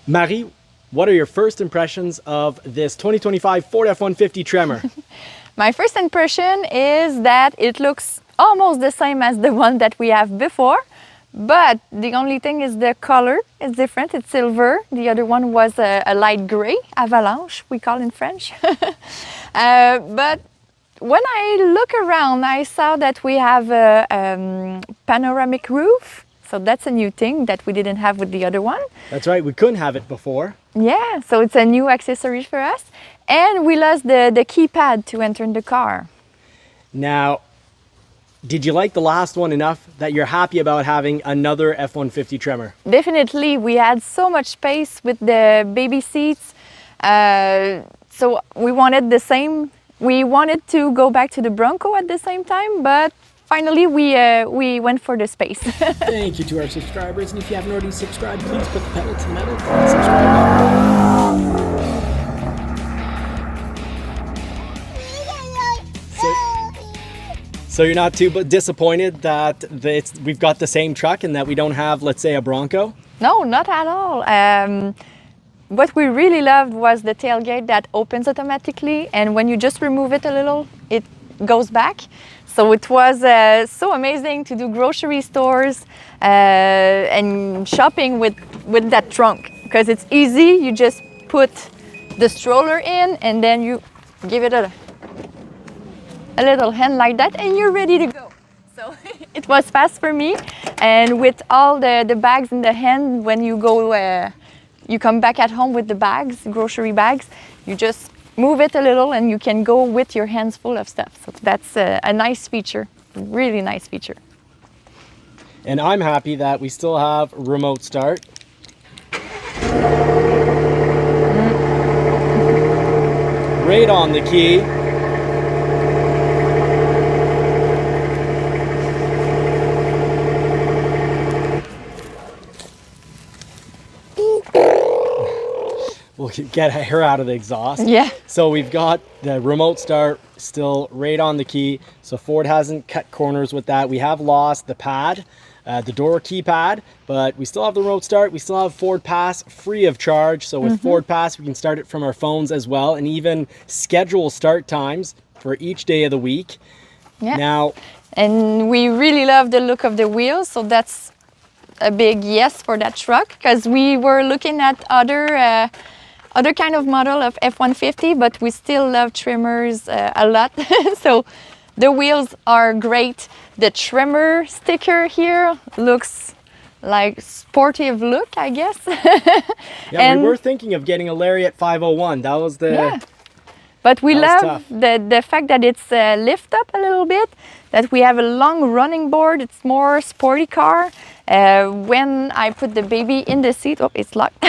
Marie, what are your first impressions of this 2025 Ford F-150 Tremor? My first impression is that it looks almost the same as the one that we have before, but the only thing is the color is different. It's silver. The other one was a light gray, avalanche, we call in French. But when I look around, I saw that we have a panoramic roof. So that's a new thing that we didn't have with the other one. That's right, we couldn't have it before. Yeah, so it's a new accessory for us. And we lost the keypad to enter in the car. Now, did you like the last one enough that you're happy about having another F-150 Tremor? Definitely, we had so much space with the baby seats. So we wanted the same. We wanted to go back to the Bronco at the same time, but finally we went for the space. Thank you to our subscribers, and if you haven't already subscribed, please put the pedal to the metal and subscribe. So you're not too disappointed that we've got the same truck and that we don't have, let's say, a Bronco? No, not at all. What we really loved was the tailgate that opens automatically, and when you just remove it a little, it goes back. So it was so amazing to do grocery stores and shopping with that trunk, because it's easy. You just put the stroller in and then you give it a little hand like that and you're ready to go. So it was fast for me, and with all the bags in the hand, when you go, you come back at home with the bags, grocery bags, you just move it a little and you can go with your hands full of stuff. So that's a nice feature, really nice feature. And I'm happy that we still have remote start. Right on the key. We'll get her out of the exhaust. Yeah. So we've got the remote start still right on the key. So Ford hasn't cut corners with that. We have lost the pad, the door keypad, but we still have the remote start. We still have Ford Pass free of charge. So with Ford Pass, we can start it from our phones as well, and even schedule start times for each day of the week. Yeah. Now, and we really love the look of the wheels. So that's a big yes for that truck, because we were looking at other kind of model of F-150, but we still love Tremors a lot. So the wheels are great. The Tremor sticker here looks like sportive look, I guess. Yeah, and we were thinking of getting a Lariat 501. That was the... Yeah. But we love the fact that it's lift up a little bit, that we have a long running board. It's more sporty car. When I put the baby in the seat, oh, it's locked.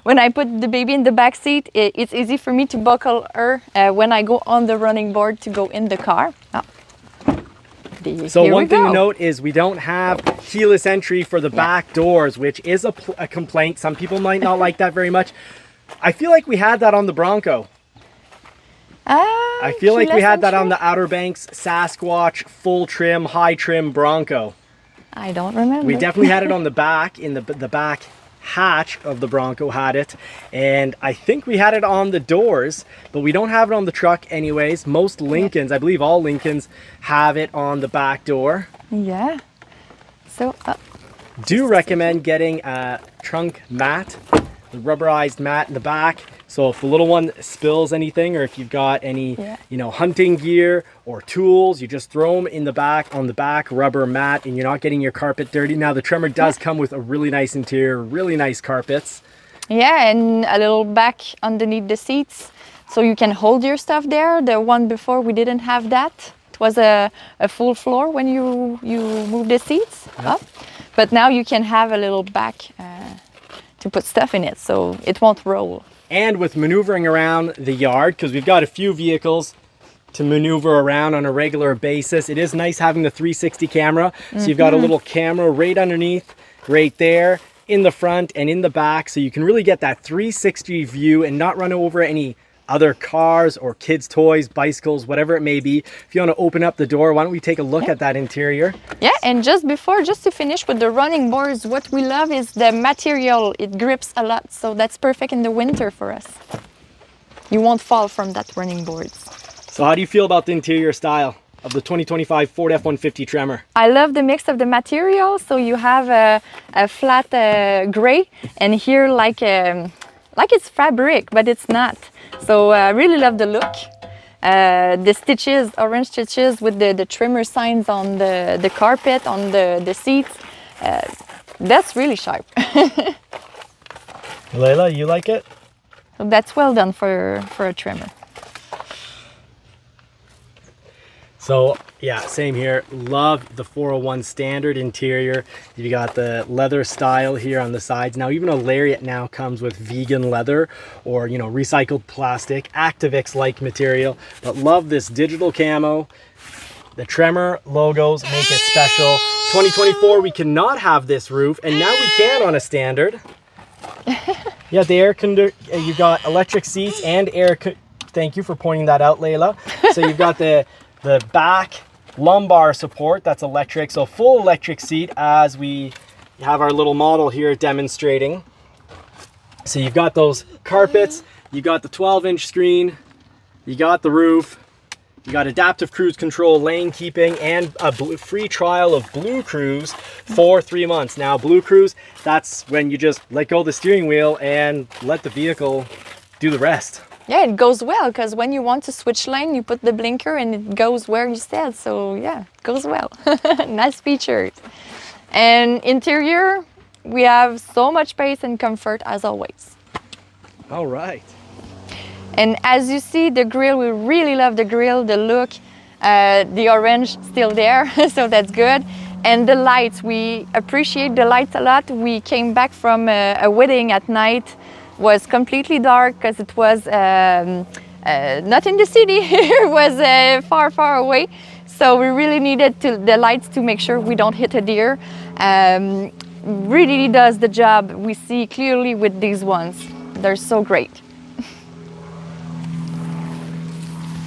When I put the baby in the back seat, it's easy for me to buckle her when I go on the running board to go in the car. Oh. So one thing to note is we don't have keyless entry for the back doors, which is a complaint. Some people might not like that very much. I feel like we had that on the Bronco. I feel like we had that on the Outer Banks Sasquatch full trim, high trim Bronco. I don't remember. We definitely had it on the back, in the back hatch of the Bronco had it. And I think we had it on the doors, but we don't have it on the truck anyways. Most Lincolns, I believe all Lincolns, have it on the back door. Yeah. So, do recommend getting a trunk mat, the rubberized mat in the back. So if the little one spills anything, or if you've got any, you know, hunting gear or tools, you just throw them in the back on the back rubber mat, and you're not getting your carpet dirty. Now the Tremor does come with a really nice interior, really nice carpets. Yeah, and a little back underneath the seats, so you can hold your stuff there. The one before, we didn't have that. It was a full floor when you move the seats up, but now you can have a little back to put stuff in it, so it won't roll. And with maneuvering around the yard, because we've got a few vehicles to maneuver around on a regular basis, it is nice having the 360 camera. So you've got a little camera right underneath, right there, in the front and in the back, so you can really get that 360 view and not run over any other cars or kids' toys, bicycles, whatever it may be. If you want to open up the door, why don't we take a look at that interior? Yeah, and just to finish with the running boards, what we love is the material. It grips a lot, so that's perfect in the winter for us. You won't fall from that running boards. So how do you feel about the interior style of the 2025 Ford F-150 Tremor? I love the mix of the material. So you have a flat gray, and here like it's fabric, but it's not. So I really love the look. The stitches, orange stitches with the trimmer signs on the carpet, on the seats. That's really sharp. Layla, you like it? So that's well done for a trimmer. So yeah, same here. Love the 401 standard interior. You got the leather style here on the sides. Now even a Lariat now comes with vegan leather or, you know, recycled plastic, Activix-like material. But love this digital camo. The Tremor logos make it special. 2024, we cannot have this roof, and now we can on a standard. Yeah, the air you got electric seats and air. Thank you for pointing that out, Layla. So you've got the back lumbar support that's electric, so full electric seat as we have our little model here demonstrating. So you've got those carpets, you got the 12-inch screen, you got the roof, you got adaptive cruise control, lane keeping, and a free trial of Blue Cruise for 3 months. Now Blue Cruise, that's when you just let go of the steering wheel and let the vehicle do the rest. Yeah, it goes well because when you want to switch lane, you put the blinker and it goes where you said. So yeah, it goes well. Nice features. And interior, we have so much space and comfort as always. All right. And as you see, the grille, we really love the grille, the look, the orange still there, so that's good. And the lights, we appreciate the lights a lot. We came back from a wedding at night. Was completely dark because it was not in the city. It was far away, so we really needed the lights to make sure we don't hit a deer. Really does the job. We see clearly with these ones. They're so great.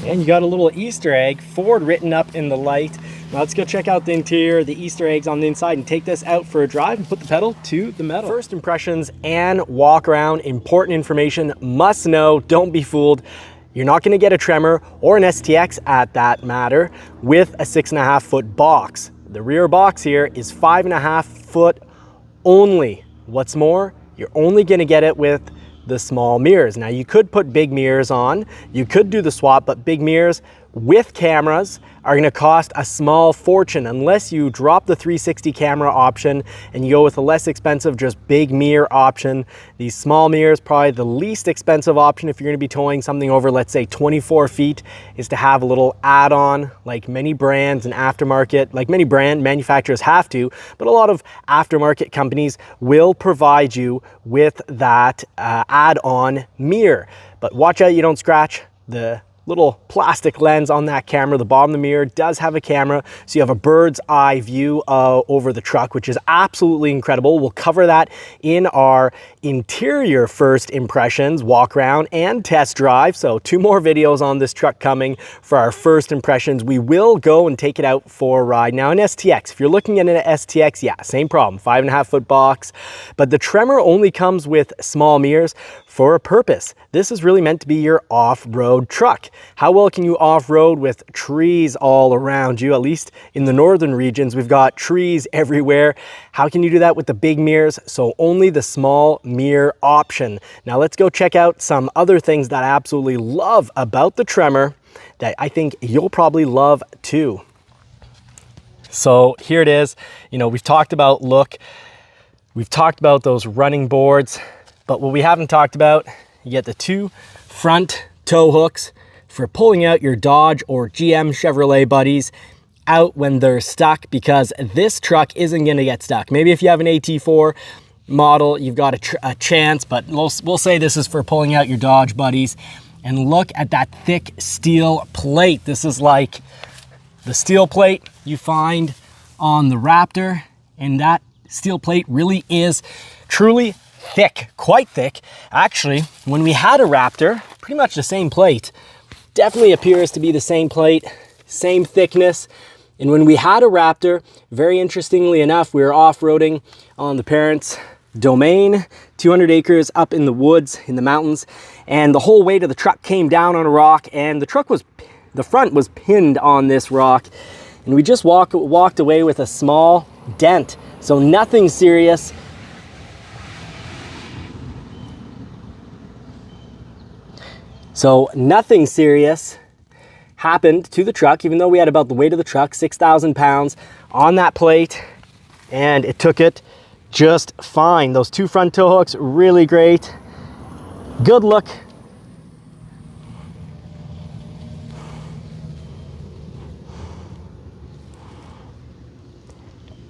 And you got a little Easter egg, Ford written up in the light. Now let's go check out the interior, the Easter eggs on the inside, and take this out for a drive and put the pedal to the metal. First impressions and walk around, important information, must know, don't be fooled. You're not gonna get a Tremor or an STX at that matter with a 6.5 foot box. The rear box here is 5.5 foot only. What's more, you're only gonna get it with the small mirrors. Now you could put big mirrors on, you could do the swap, but big mirrors with cameras are going to cost a small fortune unless you drop the 360 camera option and you go with a less expensive, just big mirror option. These small mirrors, probably the least expensive option if you're going to be towing something over, let's say 24 feet, is to have a little add-on, like many brands and aftermarket, like many brand manufacturers have to, but a lot of aftermarket companies will provide you with that add-on mirror. But watch out you don't scratch the little plastic lens on that camera. The bottom of the mirror does have a camera, so you have a bird's eye view over the truck, which is absolutely incredible. We'll cover that in our interior first impressions, walk around and test drive. So 2 more videos on this truck coming for our first impressions. We will go and take it out for a ride. Now an STX, if you're looking at an STX, yeah, same problem, 5.5 foot box, but the Tremor only comes with small mirrors for a purpose. This is really meant to be your off-road truck. How well can you off-road with trees all around you? At least in the northern regions, we've got trees everywhere. How can you do that with the big mirrors? So only the small mirror option. Now let's go check out some other things that I absolutely love about the Tremor that I think you'll probably love too. So here it is. You know, we've talked about look, we've talked about those running boards, but what we haven't talked about, you get the 2 front tow hooks for pulling out your Dodge or GM Chevrolet buddies out when they're stuck, because this truck isn't going to get stuck. Maybe if you have an AT4 model, you've got a chance, but we'll say this is for pulling out your Dodge buddies. And look at that thick steel plate. This is like the steel plate you find on the Raptor, and that steel plate really is truly thick, quite thick. Actually, when we had a Raptor, pretty much the same plate. Definitely appears to be the same plate, same thickness. And when we had a Raptor, very interestingly enough, we were off-roading on the parents' domain, 200 acres up in the woods, in the mountains, and the whole weight of the truck came down on a rock, and the front was pinned on this rock, and we just walked away with a small dent. So nothing serious. So nothing serious happened to the truck, even though we had about the weight of the truck, 6,000 pounds on that plate, and it took it just fine. Those two front tow hooks, really great. Good look.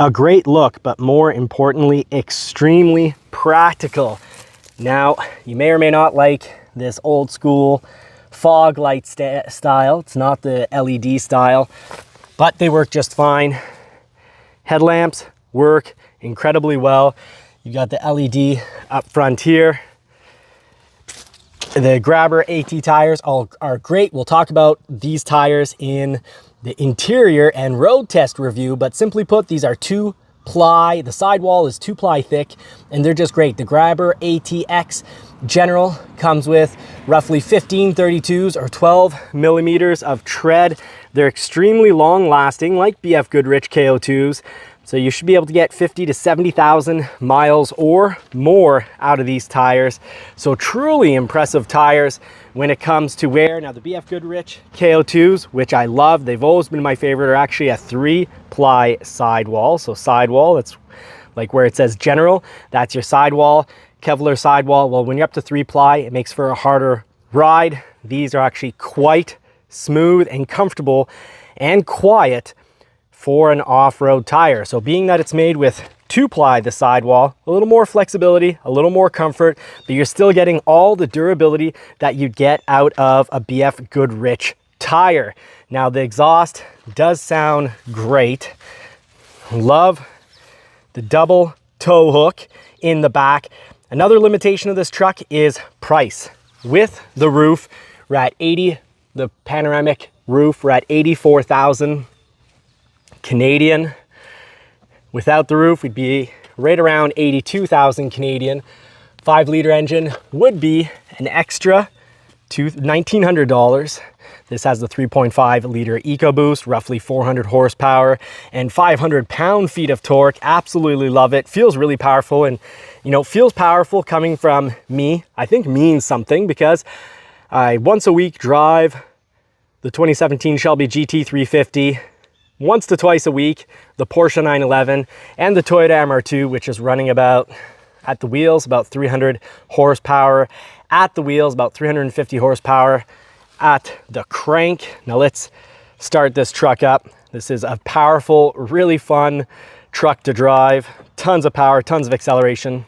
A great look, but more importantly, extremely practical. Now, you may or may not like this old school fog light style. It's not the LED style, but they work just fine. Headlamps work incredibly well. You got the LED up front here. The Grabber AT tires are great. We'll talk about these tires in the interior and road test review, but simply put, these are 2-ply. The sidewall is 2-ply thick, and they're just great. The Grabber ATX General comes with roughly 15 32s or 12 millimeters of tread. They're extremely long lasting, like BF Goodrich KO2s. So you should be able to get 50 to 70,000 miles or more out of these tires. So truly impressive tires when it comes to wear. Now the BF Goodrich KO2s, which I love, they've always been my favorite, are actually a 3-ply sidewall. So sidewall, that's like where it says General, that's your sidewall, Kevlar sidewall. Well, when you're up to 3-ply, it makes for a harder ride. These are actually quite smooth and comfortable and quiet for an off-road tire. So being that it's made with 2-ply, the sidewall, a little more flexibility, a little more comfort, but you're still getting all the durability that you'd get out of a BF Goodrich tire. Now the exhaust does sound great. Love the double tow hook in the back. Another limitation of this truck is price. With the roof, we're at the panoramic roof, we're at 84,000 Canadian. Without the roof, we'd be right around 82,000 Canadian. 5-liter engine would be an extra $1,900. This has the 3.5-liter EcoBoost, roughly 400 horsepower and 500 pound-feet of torque. Absolutely love it. Feels really powerful, and you know, feels powerful coming from me, I think means something, because I once a week drive the 2017 Shelby GT350. Once to twice a week, the Porsche 911 and the Toyota MR2, which is running about, at the wheels, about 300 horsepower. At the wheels, about 350 horsepower at the crank. Now let's start this truck up. This is a powerful, really fun truck to drive. Tons of power, tons of acceleration.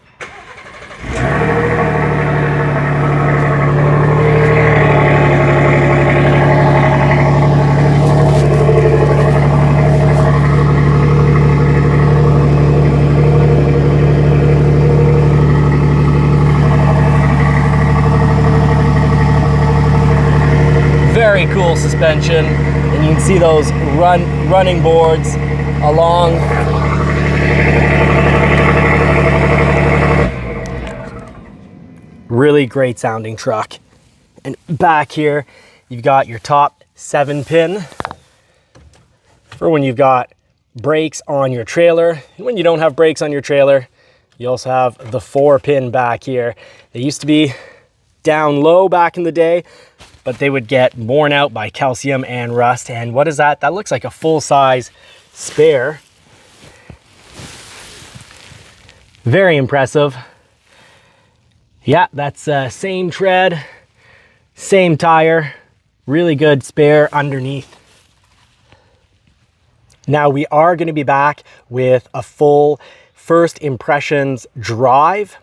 Very cool suspension, and you can see those running boards along. Really great sounding truck. And back here, you've got your top 7-pin for when you've got brakes on your trailer. And when you don't have brakes on your trailer, you also have the 4-pin back here. They used to be down low back in the day, but they would get worn out by calcium and rust. And what is that? That looks like a full-size spare. Very impressive. Yeah, that's same tread, same tire, really good spare underneath. Now we are going to be back with a full first impressions drive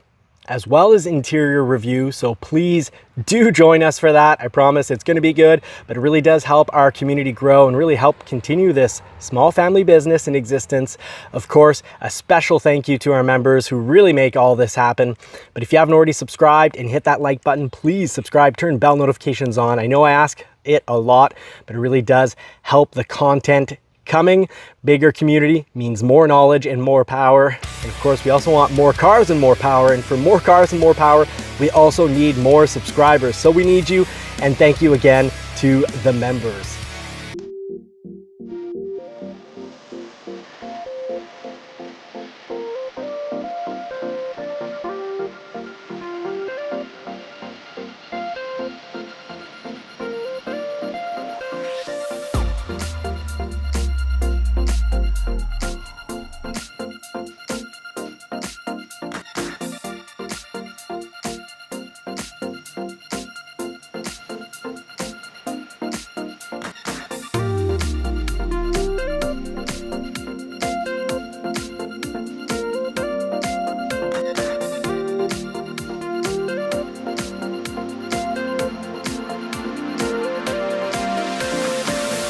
as well as interior review. So please do join us for that. I promise it's going to be good, but it really does help our community grow and really help continue this small family business in existence. Of course, a special thank you to our members who really make all this happen. But if you haven't already subscribed and hit that like button, please subscribe, turn bell notifications on. I know I ask it a lot, but it really does help the content coming. Bigger community means more knowledge and more power. And of course, we also want more cars and more power. And for more cars and more power, we also need more subscribers. So we need you. And thank you again to the members.